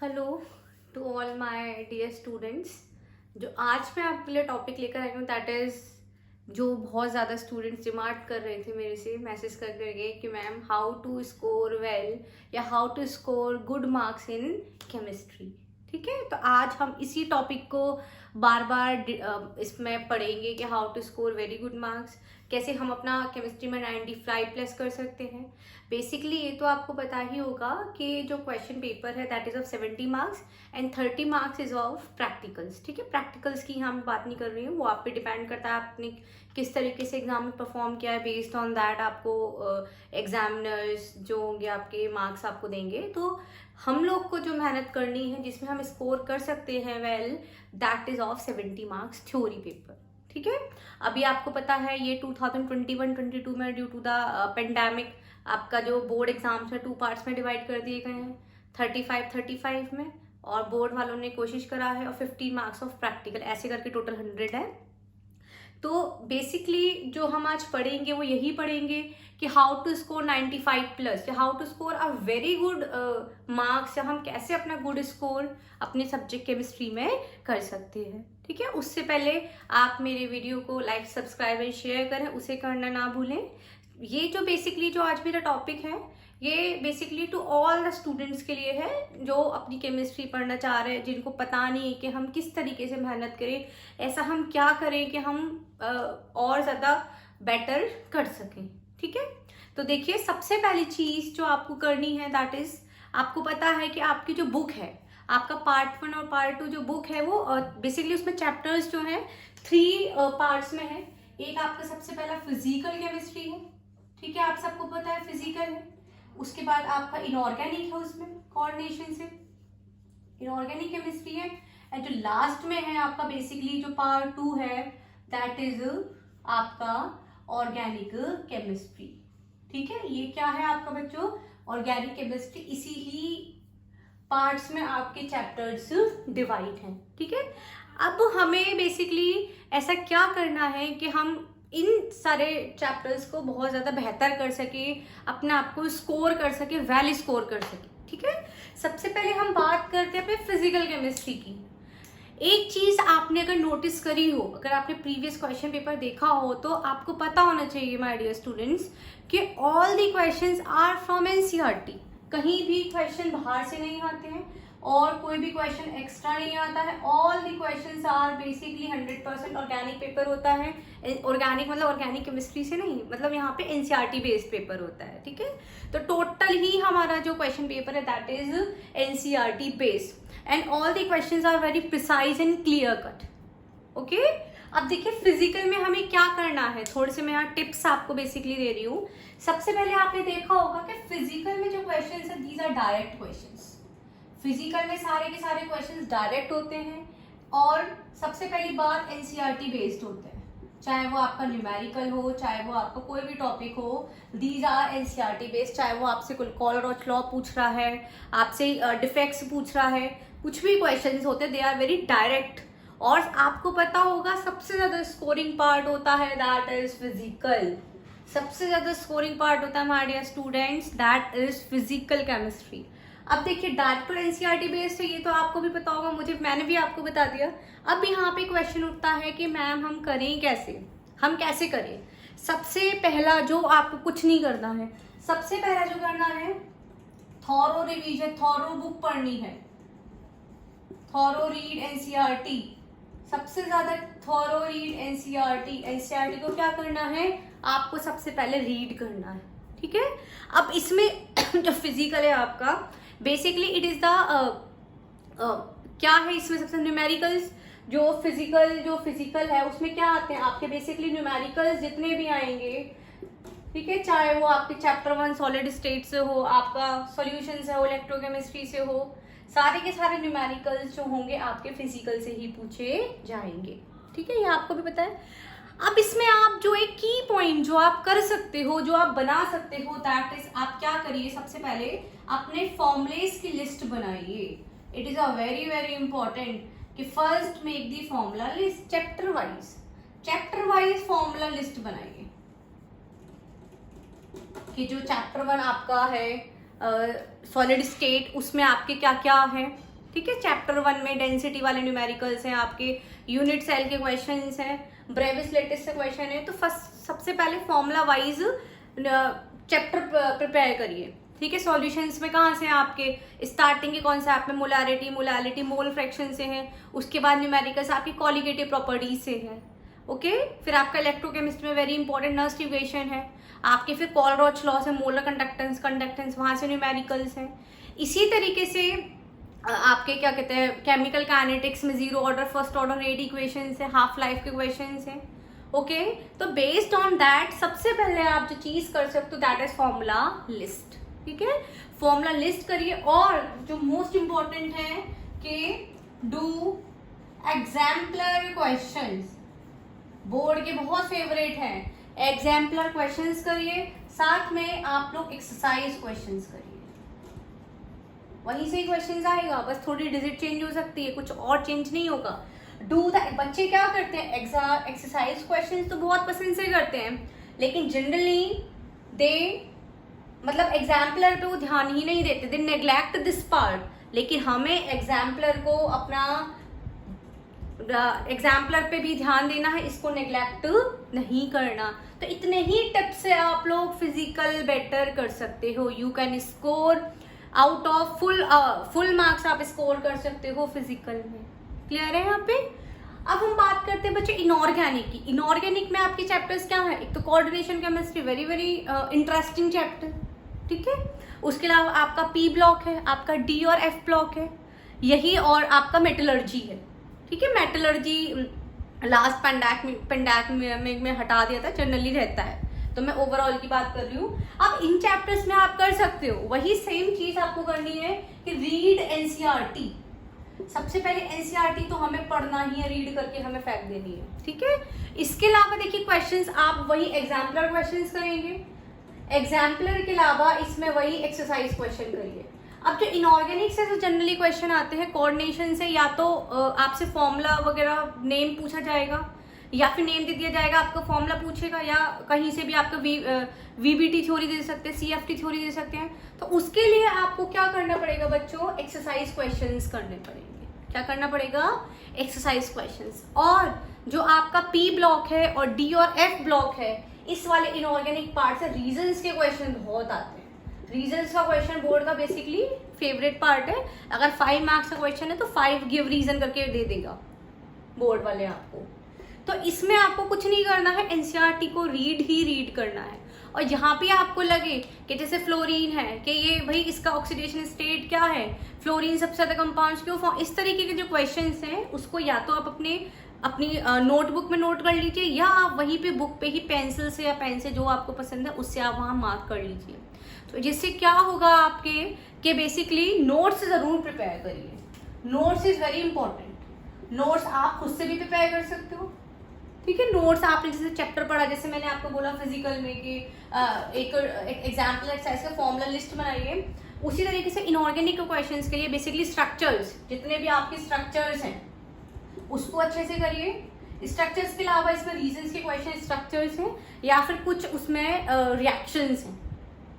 Hello to all my dear students. जो आज मैं आपके लिए टॉपिक लेकर आई हूँ दैट इज़ जो बहुत ज़्यादा स्टूडेंट्स डिमांड कर रहे थे मेरे से मैसेज कर करके कि ma'am how to score well या how to score good marks in chemistry. ठीक है, तो आज हम इसी टॉपिक को बार बार इसमें पढ़ेंगे कि how to score very good marks, कैसे हम अपना केमिस्ट्री में 95 प्लस कर सकते हैं। बेसिकली ये तो आपको पता ही होगा कि जो क्वेश्चन पेपर है that is of 70 marks and 30 marks is of practicals. ठीक है, प्रैक्टिकल्स की यहाँ मैं बात नहीं कर रही हूँ, वो आप पे डिपेंड करता है आपने किस तरीके से एग्जाम में परफॉर्म किया है। बेस्ड ऑन दैट आपको एग्जामिनर्स जो होंगे आपके मार्क्स आपको देंगे। तो हम लोग को जो मेहनत करनी है जिसमें हम स्कोर कर सकते हैं well, that is of 70 marks theory paper. ठीक है, अभी आपको पता है ये 2021-22 में ड्यू टू द पेंडेमिक आपका जो बोर्ड एग्जाम्स है 2 पार्ट्स में डिवाइड कर दिए गए हैं, 35 में, और बोर्ड वालों ने कोशिश करा है, और 15 मार्क्स ऑफ प्रैक्टिकल, ऐसे करके टोटल 100 है। तो बेसिकली जो हम आज पढ़ेंगे वो यही पढ़ेंगे कि हाउ टू स्कोर 95 प्लस या how to score a very good marks, या हम कैसे अपना गुड स्कोर अपने सब्जेक्ट केमिस्ट्री में कर सकते हैं। ठीक है, उससे पहले आप मेरे वीडियो को लाइक सब्सक्राइब एंड शेयर करें, उसे करना ना भूलें। ये जो बेसिकली जो आज मेरा टॉपिक है ये basically to all the students के लिए है जो अपनी केमिस्ट्री पढ़ना चाह रहे हैं, जिनको पता नहीं है कि हम किस तरीके से मेहनत करें, ऐसा हम क्या करें कि हम और ज़्यादा बेटर कर सकें। ठीक है, तो देखिए सबसे पहली चीज़ जो आपको करनी है दैट इज़, आपको पता है कि आपकी जो बुक है, आपका पार्ट 1 और पार्ट 2 जो बुक है वो बेसिकली उसमें चैप्टर्स जो हैं 3 पार्ट्स में है। एक आपका सबसे पहला फिजिकल केमिस्ट्री है, ठीक है, आप सबको पता है फिजिकल है। उसके बाद आपका इनऑर्गेनिक है, उसमें कोऑर्डिनेशन से इनऑर्गेनिक केमिस्ट्री है। एंड जो लास्ट में है आपका बेसिकली जो पार्ट 2 है दैट इज आपका ऑर्गेनिक केमिस्ट्री। ठीक है, ये क्या है आपका बच्चों, ऑर्गेनिक केमिस्ट्री। इसी ही पार्ट्स में आपके चैप्टर्स डिवाइड हैं। ठीक है, अब हमें बेसिकली ऐसा क्या करना है कि हम इन सारे चैप्टर्स को बहुत ज़्यादा बेहतर कर सके, अपने आप को स्कोर कर सके, वेल स्कोर कर सके। ठीक है, सबसे पहले हम बात करते हैं अपने फिजिकल केमिस्ट्री की। एक चीज़ आपने अगर नोटिस करी हो, अगर आपने प्रीवियस क्वेश्चन पेपर देखा हो, तो आपको पता होना चाहिए माय डियर स्टूडेंट्स कि all the questions are from NCERT. कहीं भी क्वेश्चन बाहर से नहीं आते हैं और कोई भी क्वेश्चन एक्स्ट्रा नहीं आता है। All the questions are basically 100% organic paper होता है। ऑर्गेनिक मतलब ऑर्गेनिक केमिस्ट्री से नहीं, मतलब यहाँ पे एनसीईआरटी बेस्ड पेपर होता है। ठीक है, तो टोटल ही हमारा जो क्वेश्चन पेपर है that is NCERT based and all the questions are very precise and clear cut. Okay, अब देखिए फिजिकल में हमें क्या करना है, थोड़े से मैं यहाँ टिप्स आपको बेसिकली दे रही हूँ। सबसे पहले आपने देखा होगा कि फिजिकल में जो क्वेश्चंस है these are direct questions. Physical में सारे के सारे क्वेश्चंस डायरेक्ट होते हैं और सबसे पहली बात एनसीईआरटी बेस्ड होते हैं, चाहे वो आपका न्यूमेरिकल हो, चाहे वो आपका कोई भी टॉपिक हो, दीज आर एनसीईआरटी बेस्ड। चाहे वो आपसे कॉलरॉच लॉ पूछ रहा है, आपसे डिफेक्ट्स पूछ रहा है, कुछ भी क्वेश्चंस होते हैं दे आर वेरी डायरेक्ट। और आपको पता होगा सबसे ज्यादा स्कोरिंग पार्ट होता है दैट इज फिजिकल। सबसे ज्यादा स्कोरिंग पार्ट होता है हमारे dear students that is physical chemistry. अब देखिए डायरेक्ट एनसीईआरटी बेस्ड है, ये तो आपको भी पता होगा, मैंने भी आपको बता दिया। अब यहाँ पे क्वेश्चन उठता है कि मैम हम करें कैसे, हम कैसे करें। सबसे पहला जो आपको कुछ नहीं करना है, सबसे पहला जो करना है थॉरो रिवीजन, थॉरो बुक पढ़नी है, थॉरो रीड एनसीईआरटी। सबसे ज्यादा थॉरो रीड एनसीईआरटी। एनसीईआरटी को क्या करना है, आपको सबसे पहले रीड करना है। ठीक है, अब इसमें जो फिजिकल है आपका बेसिकली इट इज द क्या है, इसमें सबसे न्यूमेरिकल्स जो फिजिकल है उसमें क्या आते हैं आपके बेसिकली न्यूमेरिकल्स जितने भी आएंगे। ठीक है, चाहे वो आपके चैप्टर 1 सॉलिड स्टेट से हो, आपका सॉल्यूशन से हो, इलेक्ट्रोकेमिस्ट्री से हो, सारे के सारे न्यूमेरिकल्स जो होंगे आपके फिजिकल से ही पूछे जाएंगे। ठीक है, ये आपको भी पता है। अब इसमें आप जो एक की पॉइंट जो आप कर सकते हो, जो आप बना सकते हो दैट इज, आप क्या करिए, सबसे पहले अपने फॉर्मुलेस की लिस्ट बनाइए। It is a very very important कि first make the formula list, chapter wise formula list बनाइए कि जो चैप्टर 1 आपका है सॉलिड स्टेट, उसमें आपके क्या क्या है, ठीक है। चैप्टर 1 में डेंसिटी वाले न्यूमेरिकल्स हैं, आपके यूनिट सेल के क्वेश्चंस हैं, ब्रेविस लेटिस से क्वेश्चन है। तो फर्स्ट सबसे पहले फॉर्मूला वाइज चैप्टर प्रिपेयर करिए, ठीक है। सॉल्यूशंस में कहाँ से हैं आपके स्टार्टिंग के कॉन्सेप्ट में मोलारिटी, मोलालिटी, मोल फ्रैक्शन से हैं। उसके बाद न्यूमेरिकल्स आपकी कॉलिगेटिव प्रॉपर्टीज से है, ओके। फिर आपका इलेक्ट्रोकेमिस्ट्री में वेरी इंपॉर्टेंट नर्स इक्वेशन है आपके। फिर कॉलरॉच लॉ है, मोलर कंडक्टेंस वहाँ से न्यूमेरिकल्स हैं। इसी तरीके से आपके क्या कहते हैं केमिकल काइनेटिक्स में zero order first order rate equation है, हाफ लाइफ के क्वेश्चन हैं, ओके। तो बेस्ड ऑन दैट सबसे पहले आप जो चीज कर सकते हो दैट इज फॉर्मूला लिस्ट, ठीक है। फॉर्मूला लिस्ट करिए। और जो मोस्ट इंपॉर्टेंट है कि डू एग्जाम्पलर क्वेश्चंस, बोर्ड के बहुत फेवरेट हैं, एग्जाम्पलर क्वेश्चंस करिए। साथ में आप लोग एक्सरसाइज क्वेश्चंस करिए, वहीं से ही क्वेश्चंस आएगा, बस थोड़ी डिजिट चेंज हो सकती है, कुछ और चेंज नहीं होगा। डू द बच्चे क्या करते हैं एक्सरसाइज क्वेश्चंस तो बहुत पसंद से करते हैं, लेकिन जनरली दे मतलब एग्जाम्पलर पे वो ध्यान ही नहीं देते, दे नेग्लेक्ट दिस पार्ट। लेकिन हमें एग्जाम्पलर को अपना एग्जाम्पलर पे भी ध्यान देना है, इसको नेग्लेक्ट नहीं करना। तो इतने ही टिप्स से आप लोग फिजिकल बेटर कर सकते हो। You can score out of full marks आप स्कोर कर सकते हो फिजिकल में। क्लियर है यहाँ पे। अब हम बात करते हैं बच्चे इनऑर्गेनिक की। इनऑर्गेनिक में आपके चैप्टर्स क्या है, एक तो coordination chemistry, very very interesting chapter, ठीक है। उसके अलावा आपका पी ब्लॉक है, आपका डी और एफ ब्लॉक है, यही, और आपका मेटलर्जी है, ठीक है। मेटलर्जी लास्ट पेंडेमिक में हटा दिया था, जनरली रहता है, तो मैं ओवरऑल की बात कर रही हूँ। अब इन चैप्टर्स में आप कर सकते हो वही सेम चीज आपको करनी है कि रीड एनसीईआरटी। सबसे पहले एनसीईआरटी तो हमें पढ़ना ही है, रीड करके हमें फेंक देनी है, ठीक है। इसके अलावा देखिए क्वेश्चंस आप वही एग्जाम्पलर क्वेश्चंस करेंगे, एग्जाम्पलर के अलावा इसमें वही एक्सरसाइज क्वेश्चन करिए। अब जो इनऑर्गेनिक से जो जनरली क्वेश्चन आते हैं कोऑर्डिनेशन से, या तो आपसे फॉर्मूला वगैरह नेम पूछा जाएगा, या फिर नेम दे दिया जाएगा, आपका फॉर्मूला पूछेगा, या कहीं से भी आपका वीबीटी थ्योरी दे सकते हैं, सीएफटी थ्योरी दे सकते हैं। तो उसके लिए आपको क्या करना पड़ेगा बच्चों, एक्सरसाइज क्वेश्चंस करने पड़ेंगे। क्या करना पड़ेगा, एक्सरसाइज क्वेश्चंस। और जो आपका पी ब्लॉक है और डी और एफ ब्लॉक है, इस वाले इनऑर्गेनिक पार्ट से रीजंस के क्वेश्चन बहुत आते हैं। रीजंस का क्वेश्चन बोर्ड का बेसिकली फेवरेट पार्ट है। अगर 5 मार्क्स का क्वेश्चन है तो 5 गिव रीजन करके दे देगा बोर्ड वाले आपको। तो इसमें आपको कुछ नहीं करना है, एनसीईआरटी को रीड ही रीड करना है। और यहाँ पे आपको लगे कि जैसे फ्लोरीन है कि ये भाई इसका ऑक्सीडेशन स्टेट क्या है, फ्लोरीन सबसे ज्यादा कंपाउंड्स क्यों फॉर्म, इस तरीके के जो क्वेश्चंस हैं उसको या तो आप अपनी नोटबुक में नोट कर लीजिए, या आप वहीं पे बुक पे ही पेंसिल से या पेन से जो आपको पसंद है उससे आप वहाँ मार्क कर लीजिए। तो जिससे क्या होगा आपके कि बेसिकली नोट्स जरूर प्रिपेयर करिए। Notes is very important. Notes आप खुद से भी प्रिपेयर कर सकते हो, ठीक है। नोट्स आपने जैसे चैप्टर पढ़ा, जैसे मैंने आपको बोला फिजिकल में कि एक एग्जाम्पल एक्सरसाइज का फॉर्मूला लिस्ट बनाइए, उसी तरीके से इनऑर्गेनिक क्वेश्चंस के लिए बेसिकली स्ट्रक्चर्स, जितने भी आपके स्ट्रक्चर्स हैं उसको अच्छे से करिए। स्ट्रक्चर्स के अलावा इसमें रीजंस के क्वेश्चन स्ट्रक्चर्स हैं, या फिर कुछ उसमें रिएक्शंस हैं,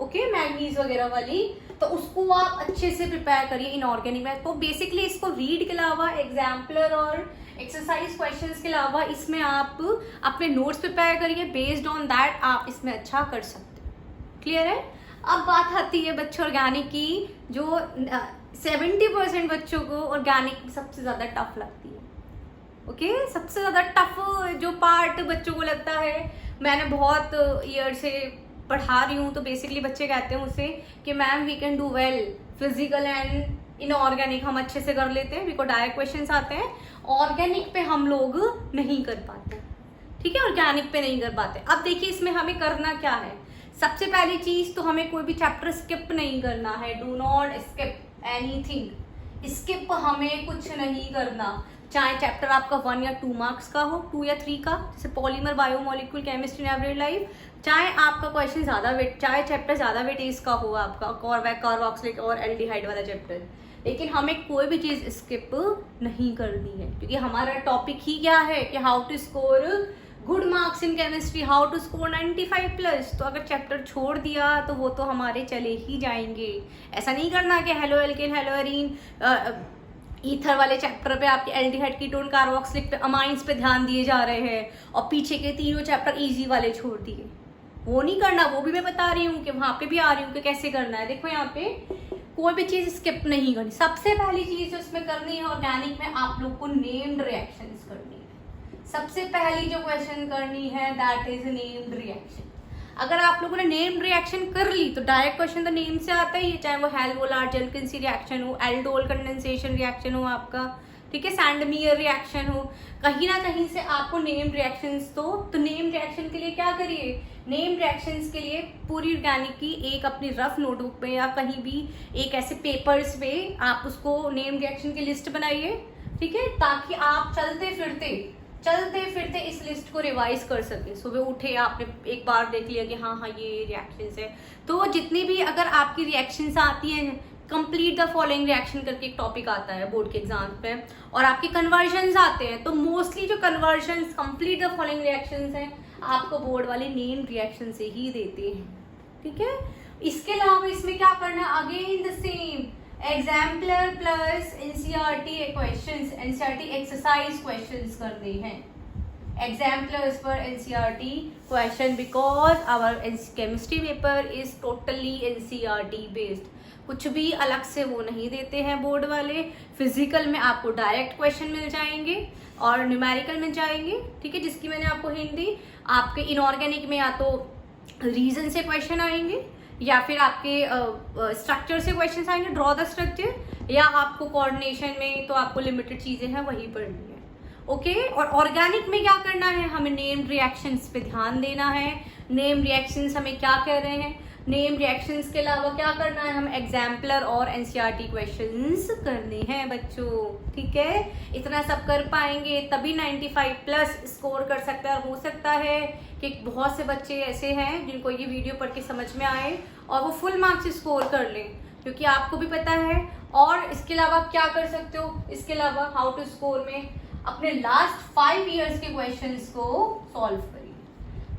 ओके, मैंगनीज वगैरह वाली, तो उसको आप अच्छे से प्रिपेयर करिए इनऑर्गेनिक में। तो बेसिकली इसको रीड के अलावा, एग्जाम्पलर और एक्सरसाइज क्वेश्चंस के अलावा इसमें आप अपने नोट्स प्रिपेयर करिए। बेस्ड ऑन दैट आप इसमें अच्छा कर सकते हो। क्लियर है। अब बात आती है बच्चों ऑर्गेनिक की, जो 70% बच्चों को ऑर्गेनिक सबसे ज्यादा टफ लगती है, ओके। सबसे ज्यादा टफ जो पार्ट बच्चों को लगता है, मैंने बहुत ईयर से पढ़ा रही हूँ, तो बेसिकली बच्चे कहते हैं मुझसे कि ma'am we can do well physical and inorganic, हम अच्छे से कर लेते हैं, बिकॉज डायरेक्ट क्वेश्चंस आते हैं, ऑर्गेनिक पे हम लोग नहीं कर पाते, ठीक है, ऑर्गेनिक पे नहीं कर पाते। अब देखिए इसमें हमें करना क्या है। सबसे पहली चीज तो हमें कोई भी चैप्टर स्किप नहीं करना है। Do not skip anything. Skip हमें कुछ नहीं करना, चाहे चैप्टर आपका 1 या 2 मार्क्स का हो, 2 या 3 का, जैसे polymer, biomolecule, chemistry in everyday life, चाहे आपका क्वेश्चन ज्यादा वेट, चाहे चैप्टर ज्यादा वेटेज का हो आपका कार्बोक्सिलिक और एल्डिहाइड वाला चैप्टर, लेकिन हमें कोई भी चीज स्किप नहीं करनी है, क्योंकि हमारा टॉपिक ही क्या है कि how to score good marks in chemistry, how to score 95+। तो अगर चैप्टर छोड़ दिया तो वो तो हमारे चले ही जाएंगे। ऐसा नहीं करना कि halo alkane, hello arene, ether वाले चैप्टर पे आपके एल्डिहाइड कीटोन कार्बोक्सिलिक पे अमाइंस पे ध्यान दिए जा रहे हैं और पीछे के तीनों चैप्टर इजी वाले छोड़ दिए। वो नहीं करना, वो भी मैं बता रही हूँ कि वहाँ पे भी आ रही हूँ कि कैसे करना है। देखो यहाँ पे कोई भी चीज़ स्किप नहीं करनी। सबसे पहली चीज़ जो इसमें करनी है ऑर्गेनिक में, आप लोग को नेम्ड रिएक्शंस करनी है। सबसे पहली जो क्वेश्चन करनी है दैट इज नेम्ड रिएक्शन। अगर आप लोगों ने नेम्ड रिएक्शन कर ली तो डायरेक्ट क्वेश्चन तो नेम से आता ही है, चाहे वो हेल्वोलार्ड-जेनकिंसी रिएक्शन हो, एल्डोल कंडेंसेशन रिएक्शन हो आपका, ठीक है, सैंडमियर रिएक्शन हो, कहीं ना कहीं से आपको नेम्ड रिएक्शंस तो नेम्ड रिएक्शन के लिए क्या करिए, नेम्ड रिएक्शंस के लिए पूरी ऑर्गेनिक की एक अपनी रफ नोटबुक पे या कहीं भी एक ऐसे पेपर्स पे आप उसको नेम्ड रिएक्शन की लिस्ट बनाइए, ठीक है, ताकि आप चलते फिरते इस लिस्ट को रिवाइज कर सके। सुबह उठे आपने एक बार देख लिया कि हाँ ये रिएक्शंस है, तो जितनी भी अगर आपकी रिएक्शंस आती हैं, कंप्लीट द फॉलोइंग रिएक्शन करके एक टॉपिक आता है बोर्ड के एग्जाम पे, और आपके कन्वर्जन्स आते हैं, तो मोस्टली जो convergence complete the following reactions हैं आपको बोर्ड वाले नेम्ड रिएक्शन से ही देते हैं, ठीक है। इसके अलावा इसमें क्या करना, again the same exemplar plus NCERT questions, NCERT exercise questions करने हैं, एग्जाम्पलर्स पर NCERT question, because our chemistry paper is totally NCERT based. कुछ भी अलग से वो नहीं देते हैं बोर्ड वाले। फिजिकल में आपको डायरेक्ट क्वेश्चन मिल जाएंगे और न्यूमेरिकल मिल जाएंगे, ठीक है, जिसकी मैंने आपको हिंट दी। आपके इनऑर्गेनिक में या तो रीजन से क्वेश्चन आएंगे या फिर आपके स्ट्रक्चर से क्वेश्चन आएंगे, ड्रॉ द स्ट्रक्चर, या आपको कोऑर्डिनेशन में तो आपको लिमिटेड चीजें हैं वही पढ़नी है, ओके। और ऑर्गेनिक में क्या करना है, हमें नेम्ड रिएक्शंस पे ध्यान देना है। नेम रिएक्शंस हमें क्या कह रहे हैं, नेम रिएक्शंस के अलावा क्या करना है, हम एग्जाम्पलर और एनसीईआरटी क्वेश्चंस करने हैं बच्चों, ठीक है। इतना सब कर पाएंगे तभी 95 प्लस स्कोर कर सकते हैं। और हो सकता है कि बहुत से बच्चे ऐसे हैं जिनको ये वीडियो पढ़ के समझ में आए और वो फुल मार्क्स स्कोर कर लें, क्योंकि आपको भी पता है। और इसके अलावा आप क्या कर सकते हो, इसके अलावा हाउ टू स्कोर में अपने लास्ट 5 ईयर्स के क्वेश्चंस को सॉल्व करिए।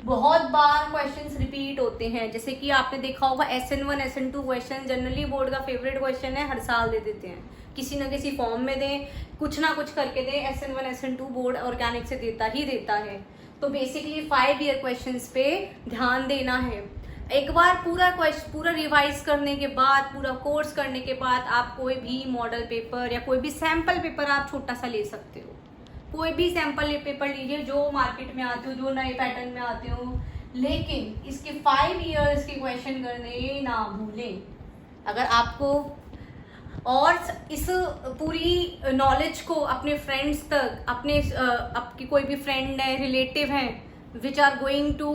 बहुत बार क्वेश्चंस रिपीट होते हैं, जैसे कि आपने देखा होगा SN1 SN2 question generally board का फेवरेट क्वेश्चन है, हर साल दे देते हैं, किसी न किसी फॉर्म में दें, कुछ ना कुछ करके दें। SN1 SN2 बोर्ड ऑर्गेनिक से देता है। तो बेसिकली 5 ईयर क्वेश्चंस पे ध्यान देना है। एक बार पूरा रिवाइज करने के बाद, पूरा कोर्स करने के बाद आप कोई भी मॉडल पेपर या कोई भी सैम्पल पेपर आप छोटा सा ले सकते हो। कोई भी सैम्पल पेपर लीजिए जो मार्केट में आते हो, जो नए पैटर्न में आते हो, लेकिन इसके 5 ईयर्स के क्वेश्चन करने ना भूलें। अगर आपको और इस पूरी नॉलेज को अपने फ्रेंड्स तक, आपकी कोई भी फ्रेंड है, रिलेटिव हैं which are going to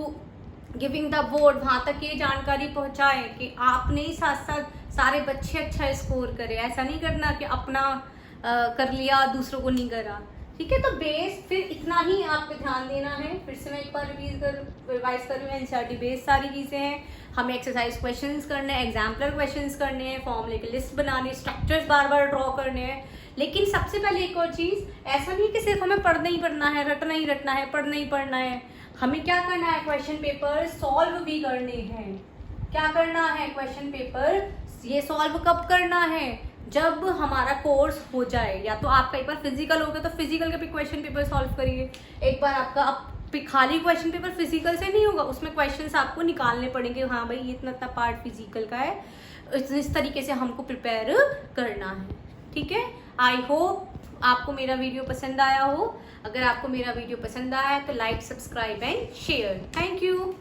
giving the board, वहाँ तक ये जानकारी पहुँचाएं कि आपने ही साथ साथ सारे बच्चे अच्छा स्कोर करें। ऐसा नहीं करना कि अपना कर लिया दूसरों को नहीं करा, ठीक है। तो बेस फिर इतना ही आपको ध्यान देना है। फिर से मैं एक बार रिवाइज कर रही हूँ, एनसीईआरटी बेस्ड सारी चीज़ें हैं। हमें एक्सरसाइज क्वेश्चंस करने हैं, एग्जाम्पलर क्वेश्चंस करने हैं, फॉर्मूले की लिस्ट बनानी, स्ट्रक्चर्स बार बार ड्रॉ करने हैं। लेकिन सबसे पहले एक और चीज़, ऐसा नहीं कि सिर्फ हमें पढ़ना ही पढ़ना है, रटना ही रटना है, पढ़ना ही पढ़ना है। हमें क्या करना है, क्वेश्चन पेपर सॉल्व भी करने हैं। क्या करना है, क्वेश्चन पेपर ये सॉल्व कब करना है, जब हमारा कोर्स हो जाए। या तो आपका एक बार फिजिकल हो गया तो फिजिकल के भी क्वेश्चन पेपर सॉल्व करिए। एक बार आपका खाली क्वेश्चन पेपर फिजिकल से नहीं होगा, उसमें क्वेश्चंस आपको निकालने पड़ेंगे। हाँ भाई ये इतना पार्ट फिजिकल का है, इस तरीके से हमको प्रिपेयर करना है, ठीक है। आई होप आपको मेरा वीडियो पसंद आया हो। अगर आपको मेरा वीडियो पसंद आया है तो like, subscribe and share. Thank you.